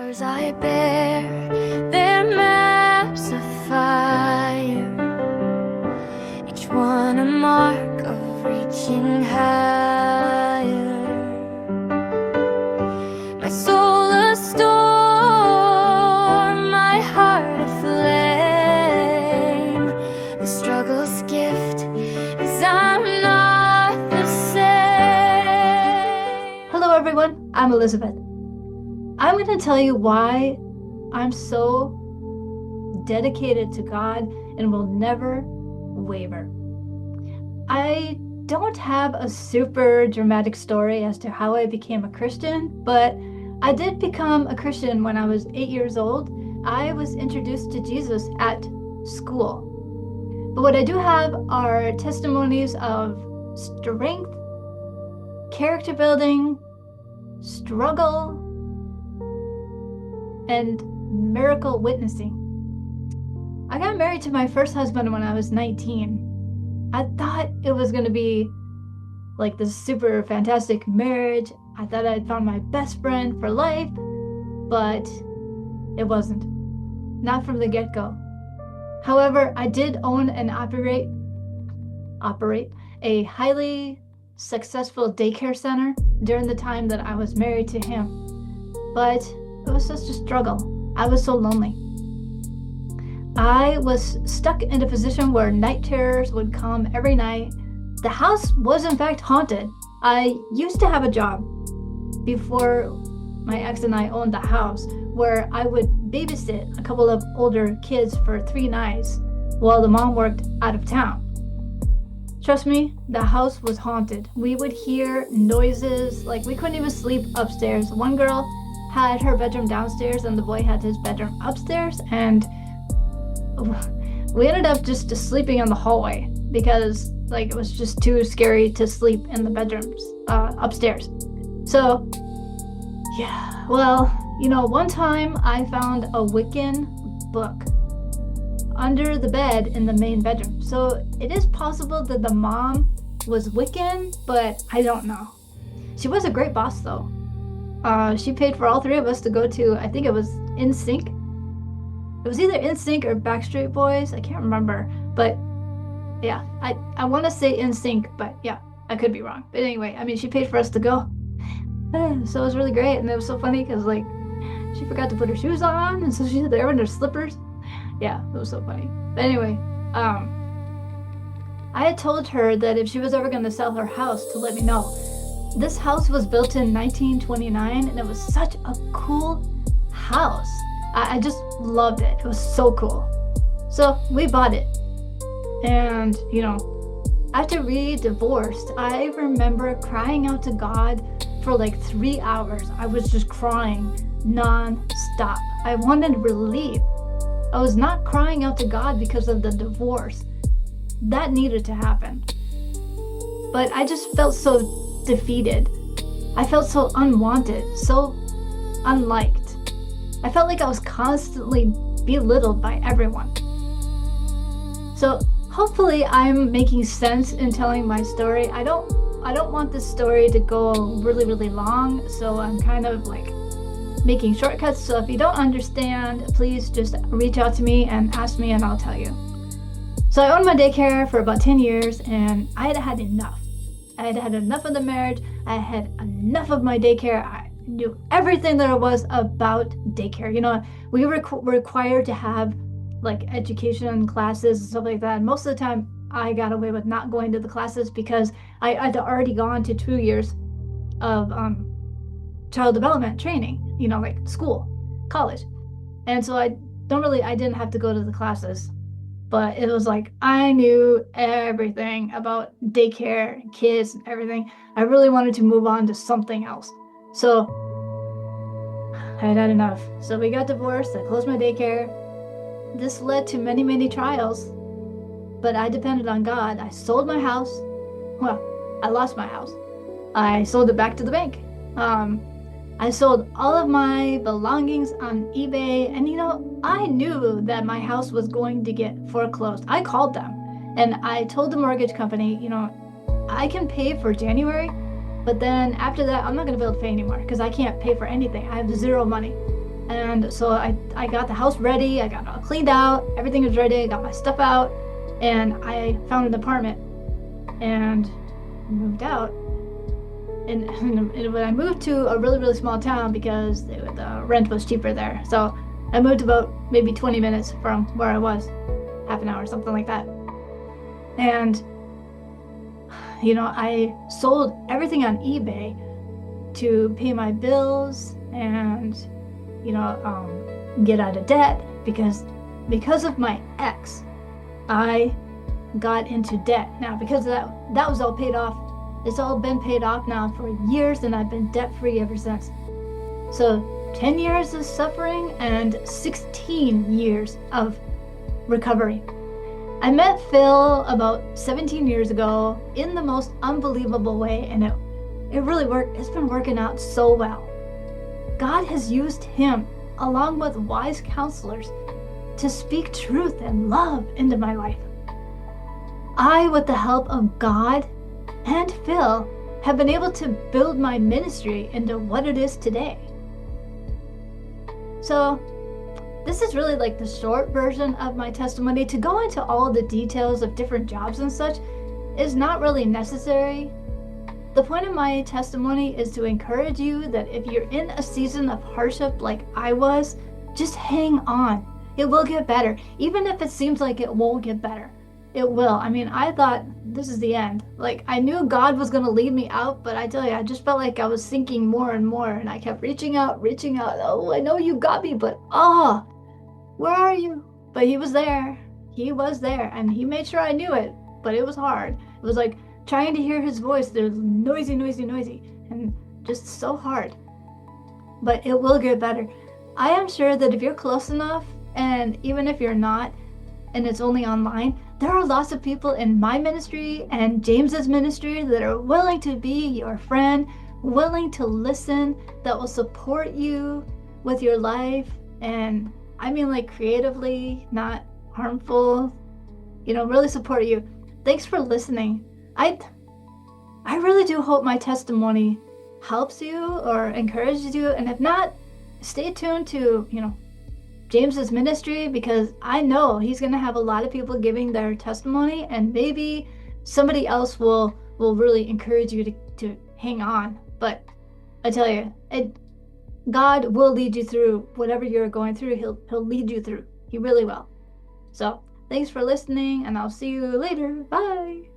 scars I bear, they're maps of fire, each one a mark of reaching higher. My soul a storm, my heart a flame. The struggle's gift is I'm not the same. Hello everyone, I'm Elizabeth. I'm going to tell you why I'm so dedicated to God and will never waver. I don't have a super dramatic story as to how I became a Christian, but I did become a Christian when I was 8 years old. I was introduced to Jesus at school. But what I do have are testimonies of strength, character building, struggle, and miracle witnessing. I got married to my first husband when I was 19. I thought it was going to be like this super fantastic marriage. I thought I'd found my best friend for life, but it wasn't. Not from the get-go. However, I did own and operate a highly successful daycare center during the time that I was married to him. But it was such a struggle. I was so lonely. I was stuck in a position where night terrors would come every night. The house was in fact haunted. I used to have a job before my ex and I owned the house where I would babysit a couple of older kids for 3 nights while the mom worked out of town. Trust me, the house was haunted. We would hear noises, like we couldn't even sleep upstairs. One girl had her bedroom downstairs and the boy had his bedroom upstairs, and we ended up just sleeping in the hallway because like it was just too scary to sleep in the bedrooms upstairs. So yeah, well, one time I found a Wiccan book under the bed in the main bedroom. So it is possible that the mom was Wiccan, but I don't know. She was a great boss though. She paid for all 3 of us to go to, I think it was NSYNC. It was either NSYNC or Backstreet Boys. I can't remember. But yeah, I want to say NSYNC, but yeah, I could be wrong. But anyway, I mean, she paid for us to go. So it was really great. And it was so funny because like she forgot to put her shoes on. And so she was there in her slippers. Yeah, it was so funny. But anyway, I had told her that if she was ever going to sell her house to let me know. This house was built in 1929 and it was such a cool house. I just loved it. It was so cool. So we bought it. And, after we divorced, I remember crying out to God for like 3 hours. I was just crying non-stop. I wanted relief. I was not crying out to God because of the divorce. That needed to happen. But I just felt so defeated. I felt so unwanted, so unliked. I felt like I was constantly belittled by everyone. So hopefully I'm making sense in telling my story. I don't want this story to go really, really long, so I'm kind of like making shortcuts. So if you don't understand, please just reach out to me and ask me and I'll tell you. So I owned my daycare for about 10 years and I had had enough. I had had enough of the marriage. I had enough of my daycare. I knew everything there was about daycare. We were required to have like education classes and stuff like that. And most of the time I got away with not going to the classes because I'd already gone to 2 years of child development training, like school, college. And so I didn't have to go to the classes. But it was like I knew everything about daycare and kids and everything. I really wanted to move on to something else. So I had had enough. So we got divorced. I closed my daycare. This led to many, many trials. But I depended on God. I sold my house. Well, I lost my house. I sold it back to the bank. I sold all of my belongings on eBay, and I knew that my house was going to get foreclosed. I called them and I told the mortgage company, I can pay for January, but then after that, I'm not going to be able to pay anymore because I can't pay for anything. I have 0 money. And so I got the house ready, I got it all cleaned out, everything was ready, I got my stuff out, and I found an apartment and moved out. And when I moved to a really, really small town because the rent was cheaper there. So I moved about maybe 20 minutes from where I was, half an hour, something like that. And, I sold everything on eBay to pay my bills and, get out of debt because of my ex, I got into debt. Now, because of that was all paid off. It's all been paid off now for years, and I've been debt-free ever since. So 10 years of suffering and 16 years of recovery. I met Phil about 17 years ago in the most unbelievable way, and it really worked. It's been working out so well. God has used him, along with wise counselors, to speak truth and love into my life. I, with the help of God and Phil, have been able to build my ministry into what it is today. So this is really like the short version of my testimony. To go into all the details of different jobs and such is not really necessary. The point of my testimony is to encourage you that if you're in a season of hardship like I was, just hang on. It will get better. Even if it seems like it won't get better, it will. I mean, I thought this is the end. Like, I knew God was going to lead me out, but I tell you, I just felt like I was sinking more and more, and I kept reaching out. Oh, I know you got me, but where are you? But he was there. He was there, and he made sure I knew it, but it was hard. It was like trying to hear his voice. There's noisy, and just so hard. But it will get better. I am sure that if you're close enough, and even if you're not, and it's only online, there are lots of people in my ministry and James's ministry that are willing to be your friend, willing to listen, that will support you with your life. And I mean, like, creatively, not harmful, really support you. Thanks for listening. I really do hope my testimony helps you or encourages you. And if not, stay tuned to, James's ministry, because I know he's going to have a lot of people giving their testimony, and maybe somebody else will really encourage you to hang on. But I tell you, God will lead you through whatever you're going through. He'll lead you through. He really will. So thanks for listening, and I'll see you later. Bye.